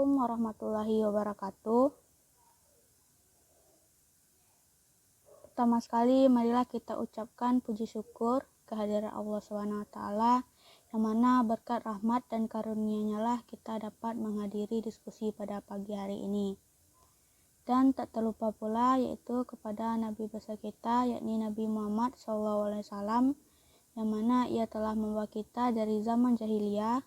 Assalamualaikum warahmatullahi wabarakatuh. Pertama sekali, marilah kita ucapkan puji syukur kehadiran Allah SWT, yang mana berkat rahmat dan karunia-Nya lah kita dapat menghadiri diskusi pada pagi hari ini. Dan tak terlupa pula yaitu kepada Nabi besar kita, yakni Nabi Muhammad SAW, yang mana ia telah membawa kita dari zaman jahiliyah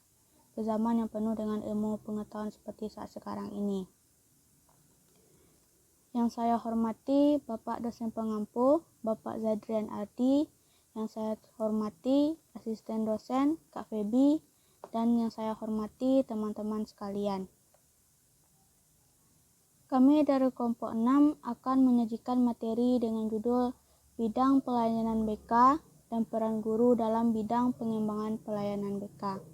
ke zaman yang penuh dengan ilmu pengetahuan seperti saat sekarang ini. Yang saya hormati Bapak dosen pengampu, Bapak Zadrian Ardi, yang saya hormati asisten dosen Kak Febi, dan yang saya hormati teman-teman sekalian. Kami dari kelompok 6 akan menyajikan materi dengan judul Bidang Pelayanan BK dan Peran Guru dalam Bidang Pengembangan Pelayanan BK.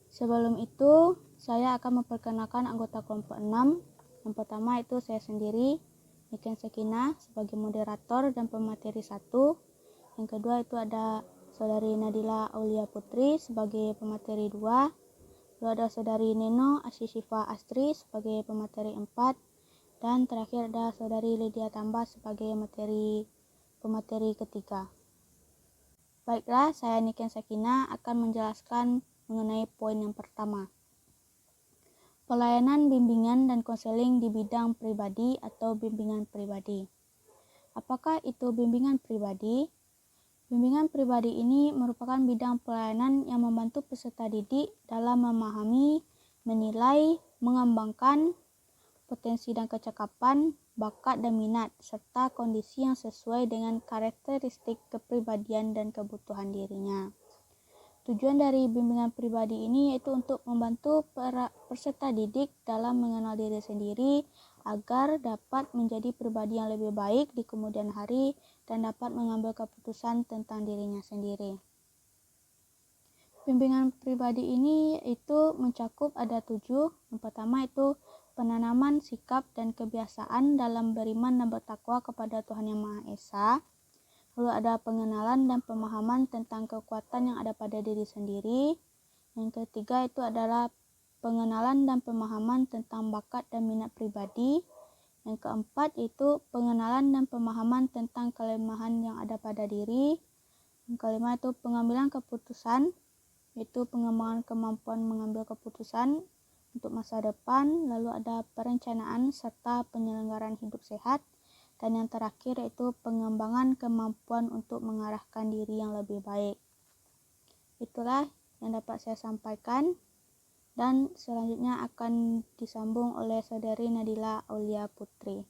Sebelum itu, saya akan memperkenalkan anggota kelompok 6. Yang pertama itu saya sendiri, Niken Sekinah, sebagai moderator dan pemateri 1. Yang kedua itu ada Saudari Nadila Aulia Putri sebagai pemateri 2. Lalu ada Saudari Neno Ashishifa Astri sebagai pemateri 4. Dan terakhir ada Saudari Lydia Tambah sebagai pemateri ketiga. Baiklah, saya Niken Sekinah akan menjelaskan mengenai poin yang pertama. Pelayanan bimbingan dan konseling di bidang pribadi atau bimbingan pribadi. Apakah itu bimbingan pribadi? Bimbingan pribadi ini merupakan bidang pelayanan yang membantu peserta didik dalam memahami, menilai, mengembangkan potensi dan kecakapan, bakat dan minat, serta kondisi yang sesuai dengan karakteristik kepribadian dan kebutuhan dirinya. Tujuan dari bimbingan pribadi ini yaitu untuk membantu para peserta didik dalam mengenal diri sendiri agar dapat menjadi pribadi yang lebih baik di kemudian hari dan dapat mengambil keputusan tentang dirinya sendiri. Bimbingan pribadi ini itu mencakup ada 7. Yang pertama itu penanaman sikap dan kebiasaan dalam beriman dan bertakwa kepada Tuhan Yang Maha Esa. Lalu ada pengenalan dan pemahaman tentang kekuatan yang ada pada diri sendiri. Yang ketiga itu adalah pengenalan dan pemahaman tentang bakat dan minat pribadi. Yang keempat itu pengenalan dan pemahaman tentang kelemahan yang ada pada diri. Yang kelima itu pengambilan keputusan, yaitu pengembangan kemampuan mengambil keputusan untuk masa depan. Lalu ada perencanaan serta penyelenggaraan hidup sehat. Dan yang terakhir yaitu pengembangan kemampuan untuk mengarahkan diri yang lebih baik. Itulah yang dapat saya sampaikan, dan selanjutnya akan disambung oleh Saudari Nadila Aulia Putri.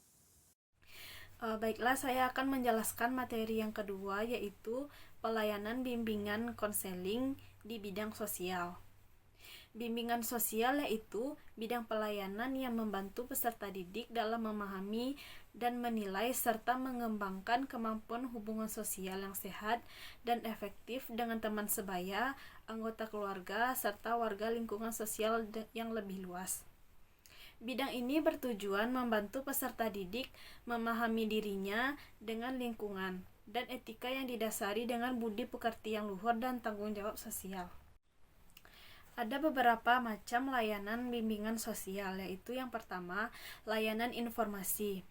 Baiklah, saya akan menjelaskan materi yang kedua, yaitu pelayanan bimbingan konseling di bidang sosial. Bimbingan sosial yaitu bidang pelayanan yang membantu peserta didik dalam memahami dan menilai serta mengembangkan kemampuan hubungan sosial yang sehat dan efektif dengan teman sebaya, anggota keluarga, serta warga lingkungan sosial yang lebih luas. Bidang ini bertujuan membantu peserta didik memahami dirinya dengan lingkungan dan etika yang didasari dengan budi pekerti yang luhur dan tanggung jawab sosial. Ada beberapa macam layanan bimbingan sosial, yaitu yang pertama, layanan informasi.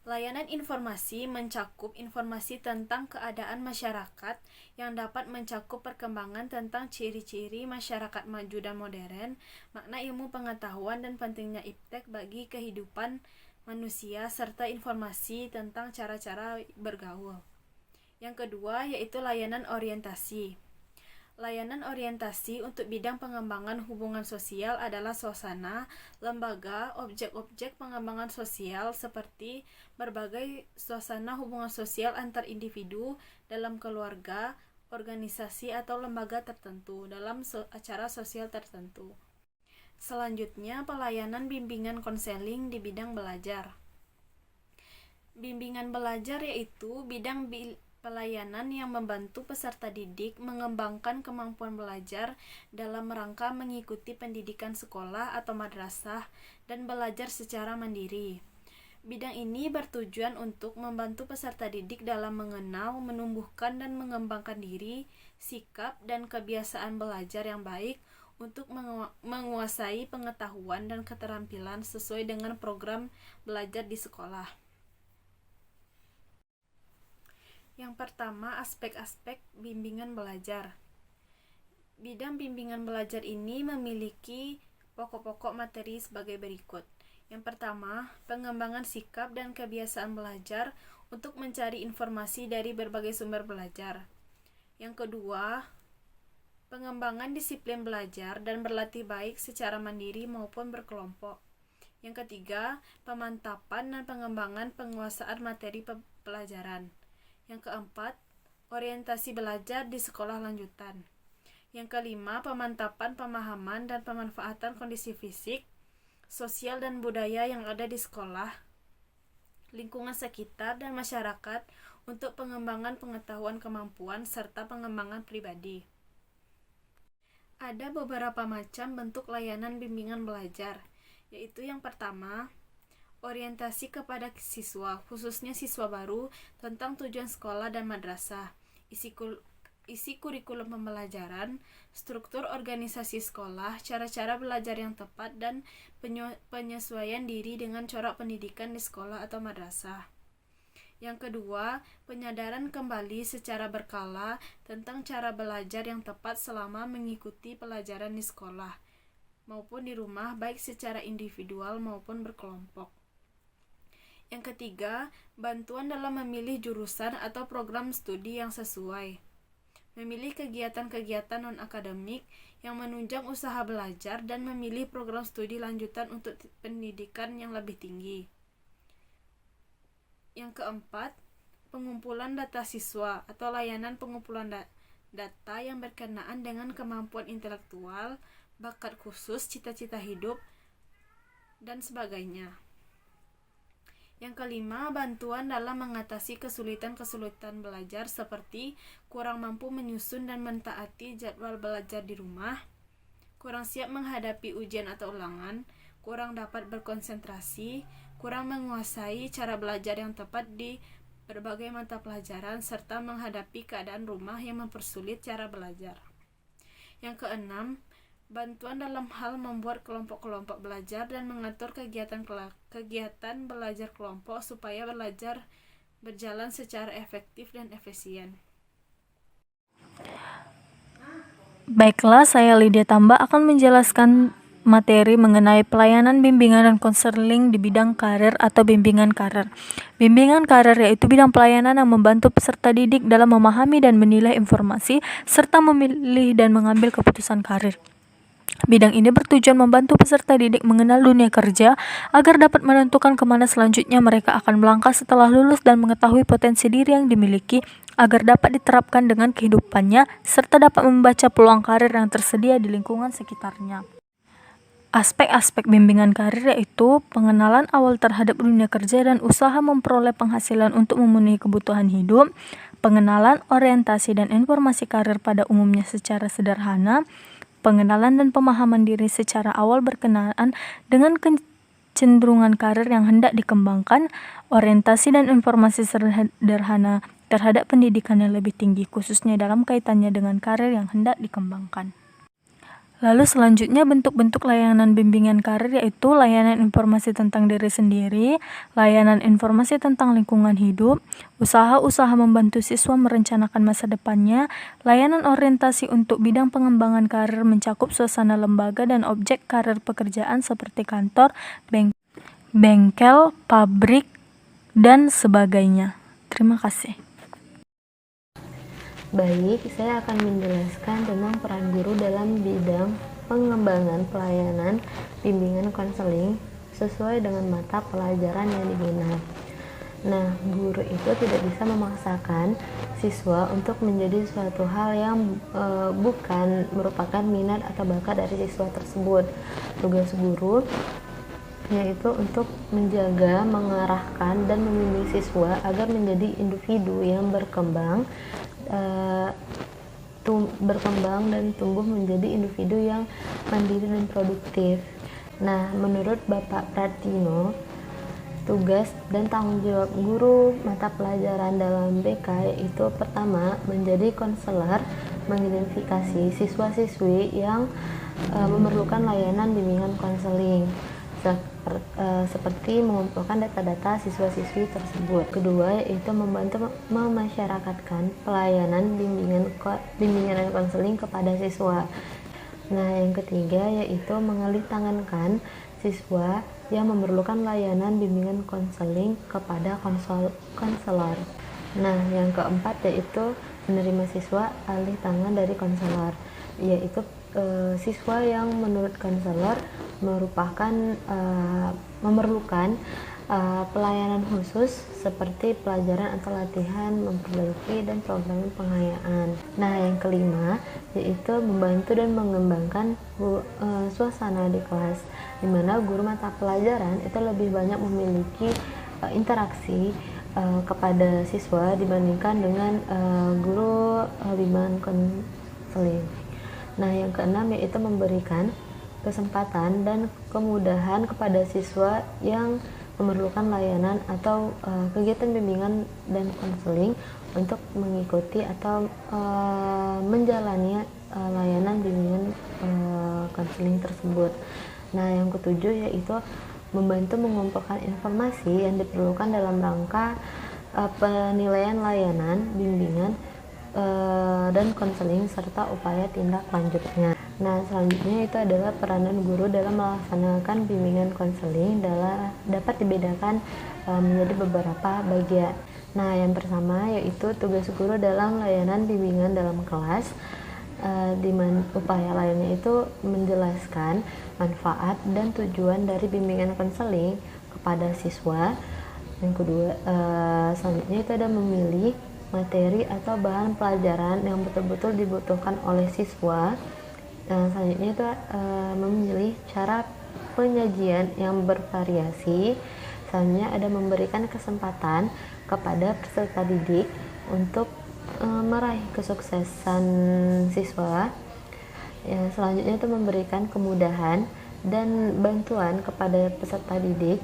Layanan informasi mencakup informasi tentang keadaan masyarakat yang dapat mencakup perkembangan tentang ciri-ciri masyarakat maju dan modern, makna ilmu pengetahuan dan pentingnya iptek bagi kehidupan manusia, serta informasi tentang cara-cara bergaul. Yang kedua, yaitu layanan orientasi. Layanan orientasi untuk bidang pengembangan hubungan sosial adalah suasana, lembaga, objek-objek pengembangan sosial seperti berbagai suasana hubungan sosial antar individu dalam keluarga, organisasi atau lembaga tertentu dalam acara sosial tertentu. Selanjutnya, pelayanan bimbingan konseling di bidang belajar. Bimbingan belajar yaitu bidang pelayanan yang membantu peserta didik mengembangkan kemampuan belajar dalam rangka mengikuti pendidikan sekolah atau madrasah dan belajar secara mandiri. Bidang ini bertujuan untuk membantu peserta didik dalam mengenal, menumbuhkan dan mengembangkan diri, sikap dan kebiasaan belajar yang baik untuk menguasai pengetahuan dan keterampilan sesuai dengan program belajar di sekolah. Yang pertama, aspek-aspek bimbingan belajar. Bidang bimbingan belajar ini memiliki pokok-pokok materi sebagai berikut. Yang pertama, pengembangan sikap dan kebiasaan belajar untuk mencari informasi dari berbagai sumber belajar. Yang kedua, pengembangan disiplin belajar dan berlatih baik secara mandiri maupun berkelompok. Yang ketiga, pemantapan dan pengembangan penguasaan materi pelajaran. Yang keempat, orientasi belajar di sekolah lanjutan. Yang kelima, pemantapan pemahaman dan pemanfaatan kondisi fisik, sosial dan budaya yang ada di sekolah, lingkungan sekitar dan masyarakat untuk pengembangan pengetahuan kemampuan serta pengembangan pribadi. Ada beberapa macam bentuk layanan bimbingan belajar, yaitu yang pertama, orientasi kepada siswa, khususnya siswa baru, tentang tujuan sekolah dan madrasah, isi kurikulum pembelajaran, struktur organisasi sekolah, cara-cara belajar yang tepat, dan penyesuaian diri dengan corak pendidikan di sekolah atau madrasah. Yang kedua, penyadaran kembali secara berkala tentang cara belajar yang tepat selama mengikuti pelajaran di sekolah maupun di rumah, baik secara individual maupun berkelompok. Yang ketiga, bantuan dalam memilih jurusan atau program studi yang sesuai. Memilih kegiatan-kegiatan non-akademik yang menunjang usaha belajar dan memilih program studi lanjutan untuk pendidikan yang lebih tinggi. Yang keempat, pengumpulan data siswa atau layanan pengumpulan data yang berkenaan dengan kemampuan intelektual, bakat khusus, cita-cita hidup, dan sebagainya. Yang kelima, bantuan dalam mengatasi kesulitan-kesulitan belajar seperti kurang mampu menyusun dan mentaati jadwal belajar di rumah, kurang siap menghadapi ujian atau ulangan, kurang dapat berkonsentrasi, kurang menguasai cara belajar yang tepat di berbagai mata pelajaran, serta menghadapi keadaan rumah yang mempersulit cara belajar. Yang keenam, bantuan dalam hal membuat kelompok-kelompok belajar dan mengatur kegiatan belajar kelompok supaya belajar berjalan secara efektif dan efisien. Baiklah, saya Lydia Tamba akan menjelaskan materi mengenai pelayanan bimbingan dan konseling di bidang karir atau bimbingan karir. Bimbingan karir yaitu bidang pelayanan yang membantu peserta didik dalam memahami dan menilai informasi serta memilih dan mengambil keputusan karir. Bidang ini bertujuan membantu peserta didik mengenal dunia kerja agar dapat menentukan kemana selanjutnya mereka akan melangkah setelah lulus dan mengetahui potensi diri yang dimiliki agar dapat diterapkan dengan kehidupannya serta dapat membaca peluang karir yang tersedia di lingkungan sekitarnya. Aspek-aspek bimbingan karir yaitu pengenalan awal terhadap dunia kerja dan usaha memperoleh penghasilan untuk memenuhi kebutuhan hidup, pengenalan orientasi dan informasi karir pada umumnya secara sederhana, pengenalan dan pemahaman diri secara awal berkenaan dengan kecenderungan karir yang hendak dikembangkan, orientasi dan informasi sederhana terhadap pendidikan yang lebih tinggi, khususnya dalam kaitannya dengan karir yang hendak dikembangkan. Lalu selanjutnya bentuk-bentuk layanan bimbingan karir yaitu layanan informasi tentang diri sendiri, layanan informasi tentang lingkungan hidup, usaha-usaha membantu siswa merencanakan masa depannya, layanan orientasi untuk bidang pengembangan karir mencakup suasana lembaga dan objek karir pekerjaan seperti kantor, bengkel, pabrik, dan sebagainya. Terima kasih. Baik, saya akan menjelaskan tentang peran guru dalam bidang pengembangan pelayanan bimbingan konseling sesuai dengan mata pelajaran yang dibina. Nah, guru itu tidak bisa memaksakan siswa untuk menjadi suatu hal yang bukan merupakan minat atau bakat dari siswa tersebut. Tugas guru yaitu untuk menjaga, mengarahkan, dan membimbing siswa agar menjadi individu yang berkembang dan tumbuh menjadi individu yang mandiri dan produktif. Nah, menurut Bapak Pratino, tugas dan tanggung jawab guru mata pelajaran dalam BK yaitu pertama, menjadi konselor mengidentifikasi siswa-siswi yang memerlukan layanan bimbingan konseling seperti mengumpulkan data-data siswa-siswi tersebut. Kedua, yaitu membantu memasyarakatkan pelayanan bimbingan dan konseling kepada siswa. Nah, yang ketiga yaitu mengalihtangankan siswa yang memerlukan layanan bimbingan konseling kepada konselor. Nah, yang keempat yaitu menerima siswa alih tangan dari konselor, yaitu siswa yang menurut konselor memerlukan pelayanan khusus seperti pelajaran atau latihan memperbaiki dan program penghayaan. Nah, yang kelima yaitu membantu dan mengembangkan suasana di kelas, di mana guru mata pelajaran itu lebih banyak memiliki interaksi kepada siswa dibandingkan dengan guru bimbingan konseling. Nah, yang keenam yaitu memberikan kesempatan dan kemudahan kepada siswa yang memerlukan layanan atau kegiatan bimbingan dan konseling untuk mengikuti atau menjalani layanan bimbingan konseling tersebut. Nah, yang ketujuh yaitu membantu mengumpulkan informasi yang diperlukan dalam rangka penilaian layanan bimbingan dan konseling serta upaya tindak lanjutnya. Nah, selanjutnya itu adalah peranan guru dalam melaksanakan bimbingan konseling dapat dibedakan menjadi beberapa bagian. Nah, yang pertama yaitu tugas guru dalam layanan bimbingan dalam kelas, di mana upaya lainnya itu menjelaskan manfaat dan tujuan dari bimbingan konseling kepada siswa. Yang kedua, selanjutnya itu ada memilih materi atau bahan pelajaran yang betul-betul dibutuhkan oleh siswa. Selanjutnya itu memilih cara penyajian yang bervariasi. Selanjutnya ada memberikan kesempatan kepada peserta didik untuk meraih kesuksesan siswa. Selanjutnya itu memberikan kemudahan dan bantuan kepada peserta didik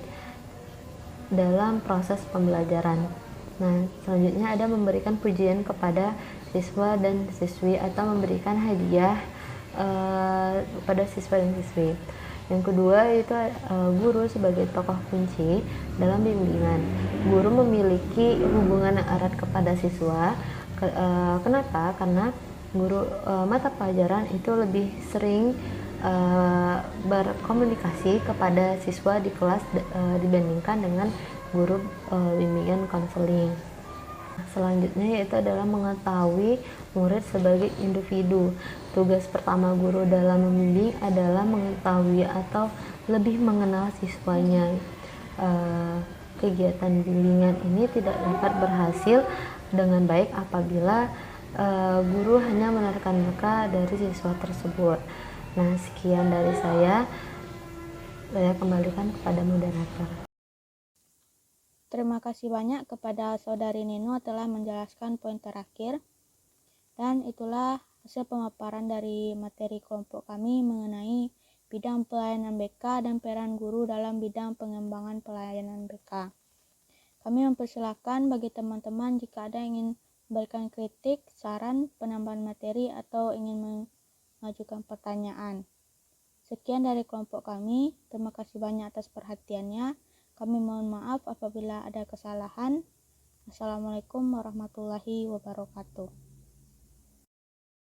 dalam proses pembelajaran. Nah, selanjutnya ada memberikan pujian kepada siswa dan siswi atau memberikan hadiah pada siswa dan siswi. Yang kedua itu guru sebagai tokoh kunci dalam bimbingan. Guru memiliki hubungan yang erat kepada siswa. Kenapa? Karena guru mata pelajaran itu lebih sering berkomunikasi kepada siswa di kelas dibandingkan dengan guru bimbingan konseling. Selanjutnya yaitu adalah mengetahui murid sebagai individu. Tugas pertama guru dalam membimbing adalah mengetahui atau lebih mengenal siswanya. Kegiatan bimbingan ini tidak dapat berhasil dengan baik apabila guru hanya menerka-nerka dari siswa tersebut. Nah, sekian dari saya kembalikan kepada moderator. Terima kasih banyak kepada Saudari Nino telah menjelaskan poin terakhir. Dan itulah hasil pemaparan dari materi kelompok kami mengenai bidang pelayanan BK dan peran guru dalam bidang pengembangan pelayanan BK. Kami mempersilahkan bagi teman-teman jika ada yang ingin memberikan kritik, saran, penambahan materi, atau ingin mengajukan pertanyaan. Sekian dari kelompok kami. Terima kasih banyak atas perhatiannya. Kami mohon maaf apabila ada kesalahan. Assalamualaikum warahmatullahi wabarakatuh.